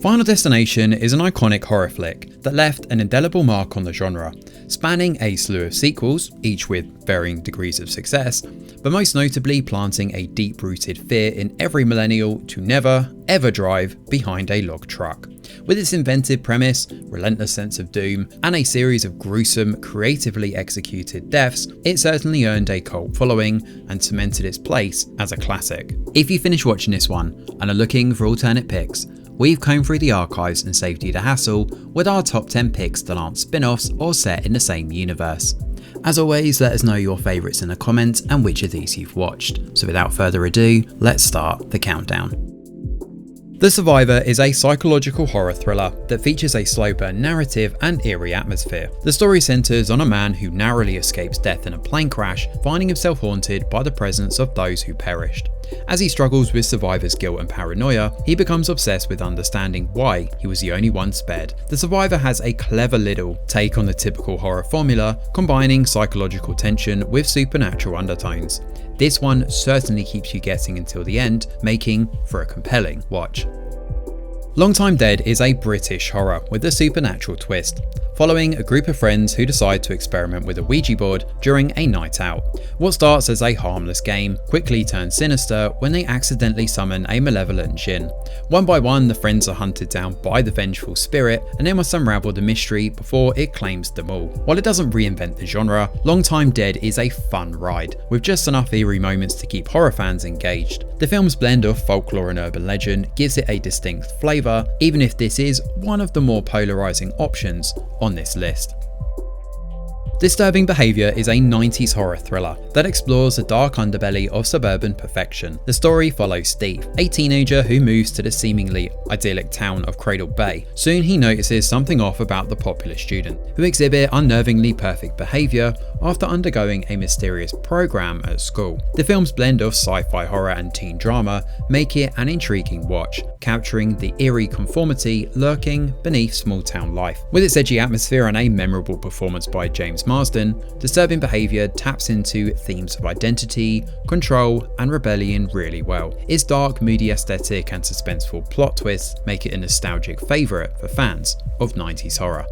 Final Destination is an iconic horror flick that left an indelible mark on the genre, spanning a slew of sequels, each with varying degrees of success, but most notably planting a deep-rooted fear in every millennial to never, ever drive behind a log truck. With its inventive premise, relentless sense of doom, and a series of gruesome, creatively executed deaths, it certainly earned a cult following and cemented its place as a classic. If you finish watching this one and are looking for alternate picks, we've combed through the archives and saved you the hassle with our top 10 picks that aren't spin-offs or set in the same universe. As always, let us know your favourites in the comments and which of these you've watched. So without further ado, let's start the countdown. The Survivor is a psychological horror thriller that features a slow burn narrative and eerie atmosphere. The story centres on a man who narrowly escapes death in a plane crash, finding himself haunted by the presence of those who perished. As he struggles with survivor's guilt and paranoia, he becomes obsessed with understanding why he was the only one spared. The Survivor has a clever little take on the typical horror formula, combining psychological tension with supernatural undertones. This one certainly keeps you guessing until the end, making for a compelling watch. Long Time Dead is a British horror with a supernatural twist, following a group of friends who decide to experiment with a Ouija board during a night out. What starts as a harmless game quickly turns sinister when they accidentally summon a malevolent djinn. One by one, the friends are hunted down by the vengeful spirit and they must unravel the mystery before it claims them all. While it doesn't reinvent the genre, Long Time Dead is a fun ride, with just enough eerie moments to keep horror fans engaged. The film's blend of folklore and urban legend gives it a distinct flavour, even if this is one of the more polarising options on this list. Disturbing Behaviour is a 90s horror thriller that explores the dark underbelly of suburban perfection. The story follows Steve, a teenager who moves to the seemingly idyllic town of Cradle Bay. Soon he notices something off about the popular student, who exhibit unnervingly perfect behaviour after undergoing a mysterious program at school. The film's blend of sci-fi horror and teen drama make it an intriguing watch, capturing the eerie conformity lurking beneath small-town life. With its edgy atmosphere and a memorable performance by James Marsden, Disturbing Behaviour taps into themes of identity, control, and rebellion really well. Its dark, moody aesthetic and suspenseful plot twists make it a nostalgic favourite for fans of 90s horror.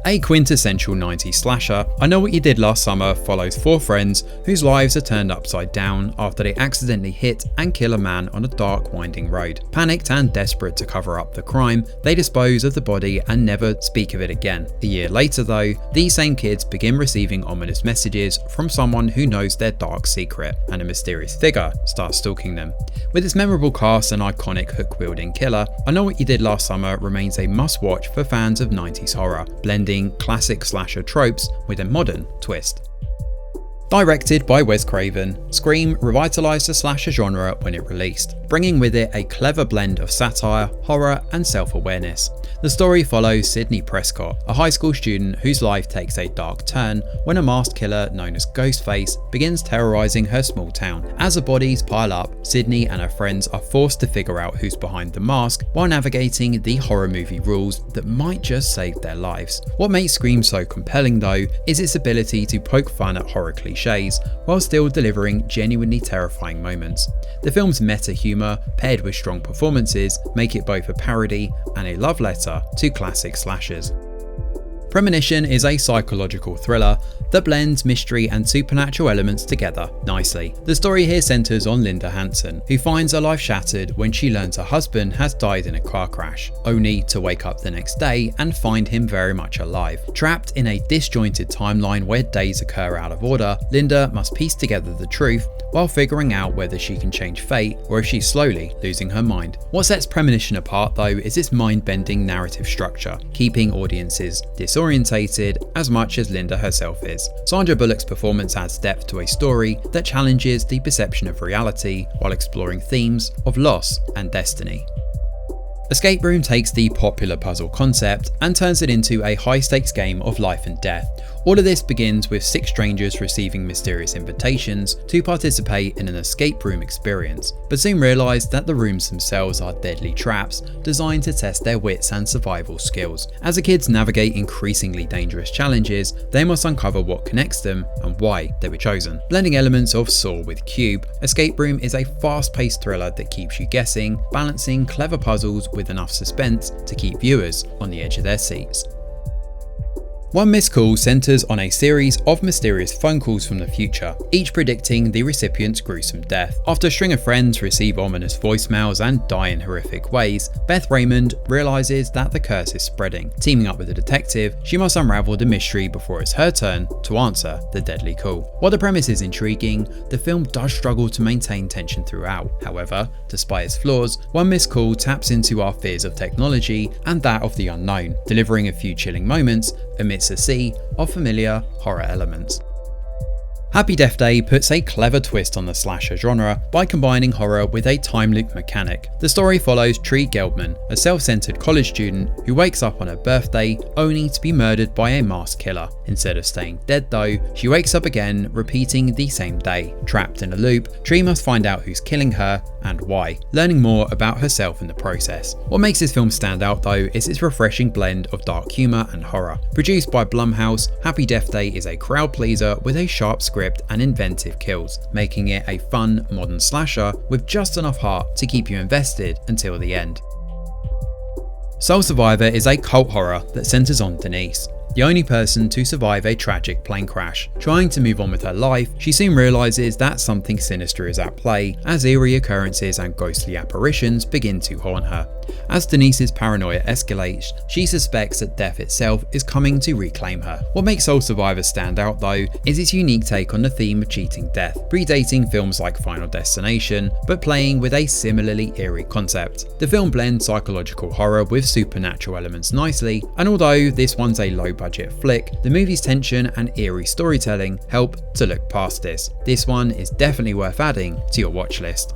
A quintessential 90s slasher, I Know What You Did Last Summer follows four friends whose lives are turned upside down after they accidentally hit and kill a man on a dark, winding road. Panicked and desperate to cover up the crime, they dispose of the body and never speak of it again. A year later though, these same kids begin receiving ominous messages from someone who knows their dark secret, and a mysterious figure starts stalking them. With its memorable cast and iconic hook-wielding killer, I Know What You Did Last Summer remains a must-watch for fans of 90s horror, blending classic slasher tropes with a modern twist. Directed by Wes Craven, Scream revitalised the slasher genre when it released, bringing with it a clever blend of satire, horror, and self-awareness. The story follows Sydney Prescott, a high school student whose life takes a dark turn when a masked killer known as Ghostface begins terrorising her small town. As the bodies pile up, Sydney and her friends are forced to figure out who's behind the mask while navigating the horror movie rules that might just save their lives. What makes Scream so compelling though is its ability to poke fun at horror cliches while still delivering genuinely terrifying moments. The film's meta humour, paired with strong performances, make it both a parody and a love letter to classic slashers. Premonition is a psychological thriller that blends mystery and supernatural elements together nicely. The story here centres on Linda Hansen, who finds her life shattered when she learns her husband has died in a car crash, only to wake up the next day and find him very much alive. Trapped in a disjointed timeline where days occur out of order, Linda must piece together the truth while figuring out whether she can change fate or if she's slowly losing her mind. What sets Premonition apart though is its mind-bending narrative structure, keeping audiences disorientated as much as Linda herself is. Sandra Bullock's performance adds depth to a story that challenges the perception of reality while exploring themes of loss and destiny. Escape Room takes the popular puzzle concept and turns it into a high-stakes game of life and death, All of this begins with 6 strangers receiving mysterious invitations to participate in an escape room experience, but soon realise that the rooms themselves are deadly traps designed to test their wits and survival skills. As the kids navigate increasingly dangerous challenges, they must uncover what connects them and why they were chosen. Blending elements of Saw with Cube, Escape Room is a fast-paced thriller that keeps you guessing, balancing clever puzzles with enough suspense to keep viewers on the edge of their seats. One Missed Call centres on a series of mysterious phone calls from the future, each predicting the recipient's gruesome death. After a string of friends receive ominous voicemails and die in horrific ways, Beth Raymond realises that the curse is spreading. Teaming up with a detective, she must unravel the mystery before it's her turn to answer the deadly call. While the premise is intriguing, the film does struggle to maintain tension throughout. However, despite its flaws, One Missed Call taps into our fears of technology and that of the unknown, delivering a few chilling moments amidst a sea of familiar horror elements. Happy Death Day puts a clever twist on the slasher genre by combining horror with a time loop mechanic. The story follows Tree Gelbman, a self-centered college student who wakes up on her birthday only to be murdered by a masked killer. Instead of staying dead though, she wakes up again, repeating the same day. Trapped in a loop, Tree must find out who's killing her and why, learning more about herself in the process. What makes this film stand out though is its refreshing blend of dark humour and horror. Produced by Blumhouse, Happy Death Day is a crowd pleaser with a sharp script and inventive kills, making it a fun modern slasher with just enough heart to keep you invested until the end. Soul Survivor is a cult horror that centres on Denise, the only person to survive a tragic plane crash. Trying to move on with her life, she soon realises that something sinister is at play as eerie occurrences and ghostly apparitions begin to haunt her. As Denise's paranoia escalates, she suspects that death itself is coming to reclaim her. What makes Soul Survivor stand out though is its unique take on the theme of cheating death, predating films like Final Destination, but playing with a similarly eerie concept. The film blends psychological horror with supernatural elements nicely, and although this one's a low-budget flick, the movie's tension and eerie storytelling help to look past this. This one is definitely worth adding to your watch list.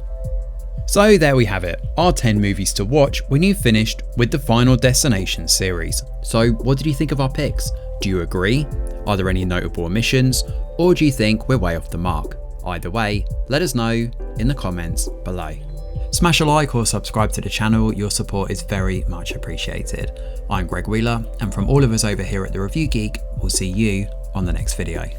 So there we have it, our 10 movies to watch when you've finished with the Final Destination series. So what did you think of our picks? Do you agree? Are there any notable omissions? Or do you think we're way off the mark? Either way, let us know in the comments below. Smash a like or subscribe to the channel, your support is very much appreciated. I'm Greg Wheeler, and from all of us over here at The Review Geek, we'll see you on the next video.